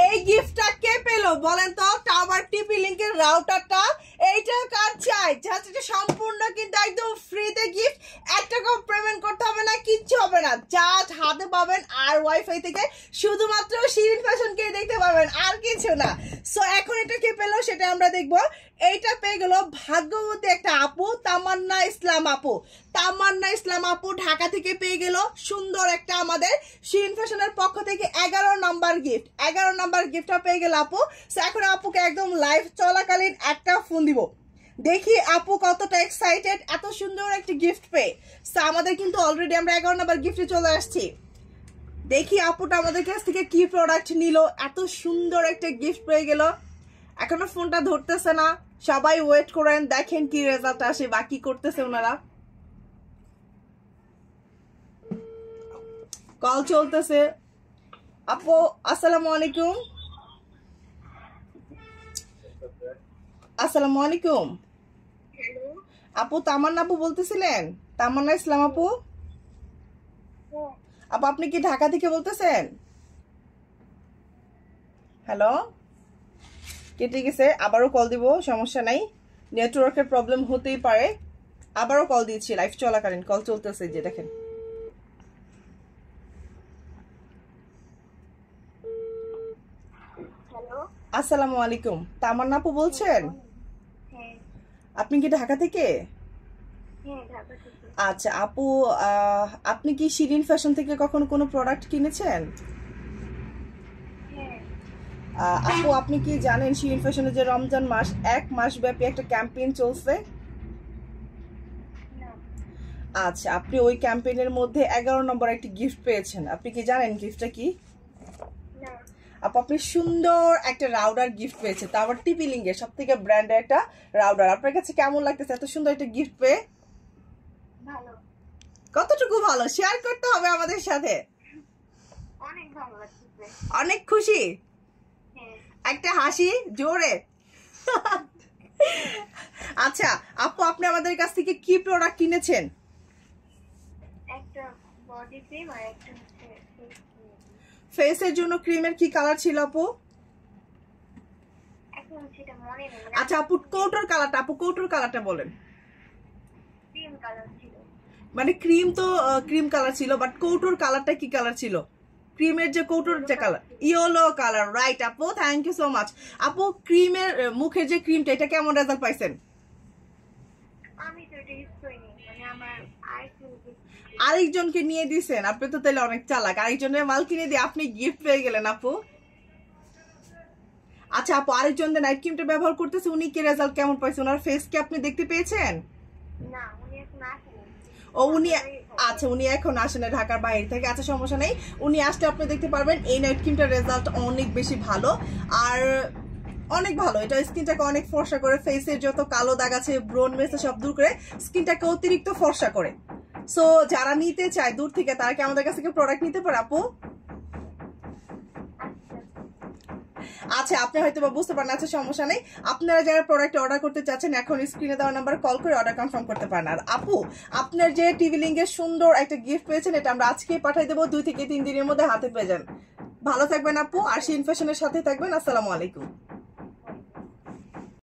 এই গিফটটা কে পেলো বলেন তো? টাওয়ার টিপি লিংকের রাউটারটা। এইটা কার চাই? জাস্ট এটা সম্পূর্ণ কিন্তু একদম ফ্রিতে গিফট। 1 টাকাও পেমেন্ট করতে হবে না, কিচ্ছু হবে না, জাস্ট হাতে পাবেন আর ওয়াইফাই থেকে শুধুমাত্র শিরিন ফ্যাশনকে দেখতে পাবেন, আর কিছু না। সো এখন এটা কে পেলো সেটা আমরা দেখবো। এইটা পেয়ে গেল ভাগ্যবতী একটা আপু, তামান্না ইসলাম আপু। তামান্না ইসলাম আপু ঢাকা থেকে পেয়ে গেল সুন্দর একটা আমাদের শিরিন ফ্যাশনের পক্ষ থেকে 11 নম্বর গিফট। 11 নম্বর গিফটটা পেয়ে গেল আপু। সো এখন আপুকে একদম লাইভ চলাকালীন একটা ফোন দিব, দেখি আপু কতটা এক্সাইটেড এত সুন্দর একটা গিফট পেয়ে। সো আমাদের কিন্তু অলরেডি আমরা 11 নম্বর গিফটে চলে আসছি। দেখি আপুটা আমাদের কাছ থেকে কি প্রোডাক্ট নিল, এত সুন্দর একটা গিফট পেয়ে গেল। এখনো ফোনটা ধরতেছে না, সবাই ওয়েট করেন, দেখেন কি রেজাল্ট আসে, বাকি করতেছে ওনারা। কল চলতেছে। আপু আসসালামু আলাইকুম। আসসালামু আলাইকুম আপু, তামান্না আপু বলতেছিলেন? তামান্না ইসলাম আপু? আপু আপনি কি ঢাকা থেকে বলতেছেন? হ্যালো, কেটে গেছে, আবারও কল দিব, সমস্যা নাই, নেটওয়ার্কের প্রবলেম হতেই পারে। আবারও কল দিয়েছি লাইভ চলাকালীন, কল চলতেছে যে দেখেন। আসসালামু আলাইকুম, তামান্না আপু বলছেন? আপনি কি ঢাকা থেকে? আচ্ছা আপু, আপনি কি শিরিন ফ্যাশন থেকে কখনো কোনো প্রোডাক্ট কিনেছেন? আপু আপনি কি জানেন শিরিন ফ্যাশনে যে রমজান মাস 1 মাস ব্যাপী একটা ক্যাম্পেইন চলছে? আচ্ছা, আপনি ওই ক্যাম্পেইনের মধ্যে 11 নম্বর একটা গিফট পেয়েছেন। আপনি কি জানেন গিফটটা কি? আপু আপনি সুন্দর একটা রাউডার গিফট পেয়েছেন, তা আবার টিপি লিংকের সব থেকে ব্র্যান্ডের একটা রাউডার। আপনার কাছে কেমন লাগতেছে এত সুন্দর একটা গিফট পেয়ে? ভালো। কতটুকু ভালো শেয়ার করতে হবে আমাদের সাথে। অনেক ভালো লাগছে, অনেক খুশি। একটা হাসি জোরে। আচ্ছা আপু, আপনি আমাদের কাছ থেকে কি প্রোডাক্ট কিনেছেন? একটা বডি ক্রিম আর একটা ফেসের জন্য ক্রিমের কি কালার ছিল আপু? এখন সেটা মনে নেই। আচ্ছা আপু, কৌটোর কালারটা, আপু কৌটোর কালারটা বলেন। ক্রিম কালার ছিল। মানে ক্রিম তো ক্রিম কালার ছিল, বাট কৌটোর কালারটা কি কালার ছিল? ক্রিমের যে কৌটোর যে কালার, ইয়েলো কালার, রাইট আপু, থ্যাংক ইউ সো মাচ। আপু ক্রিমের মুখের যে ক্রিমটা, এটা কেমন রেজাল্ট পাইছেন? আমি তো এটা ইউজ করিনি, মানে আমার আরেকজনকে নিয়ে দিয়েছেন আপনি, তো তাহলে অনেক চালাক। আরেকজনের মাল কিনে দিয়ে আপনি গিফট পেয়ে গেলেন আপু। আচ্ছা আপু, আরেকজন যে নাইট ক্রিমটা ব্যবহার করতেছে, উনি কি রেজাল্ট কেমন পাইছে? ওনার ফেস কি আপনি দেখতে পেয়েছেন? না, উনি এখন আসেনি। ও উনি, আচ্ছা উনি এখন আসেন ঢাকার বাইরে থেকে। আচ্ছা সমস্যা নেই, উনি আসলে আপনি দেখতে পারবেন। এই নাইট ক্রিমটার রেজাল্ট অনেক বেশি ভালো, আর অনেক ভালো। এটা স্কিনটাকে অনেক ফর্সা করে, ফেসের যত কালো দাগ আছে, ব্রোন মেসে সব দূর করে স্কিনটাকে অতিরিক্ত ফর্সা করে। সো যারা নিতে চায় দূর থেকে, তারা কি আমাদের কাছ থেকে প্রোডাক্ট নিতে পারে আপু? আচ্ছা আপনি হয়তো বা বুঝতে পারেন, আচ্ছা সমস্যা নেই। আপনারা যারা প্রোডাক্ট অর্ডার করতে চাচ্ছেন, এখন স্ক্রিনে দেওয়া নাম্বার কল করে অর্ডার কনফার্ম করতে পারেন। আর আপু, আপনার যে টিভি লিংকের সুন্দর একটা গিফট পেয়েছেন, এটা আমরা আজকেই পাঠিয়ে দেবো, 2 থেকে 3 দিনের মধ্যে হাতে পেয়ে যান। ভালো থাকবেন আপু, আর শিরিন ফ্যাশনের সাথে থাকবেন। আসসালামু আলাইকুম।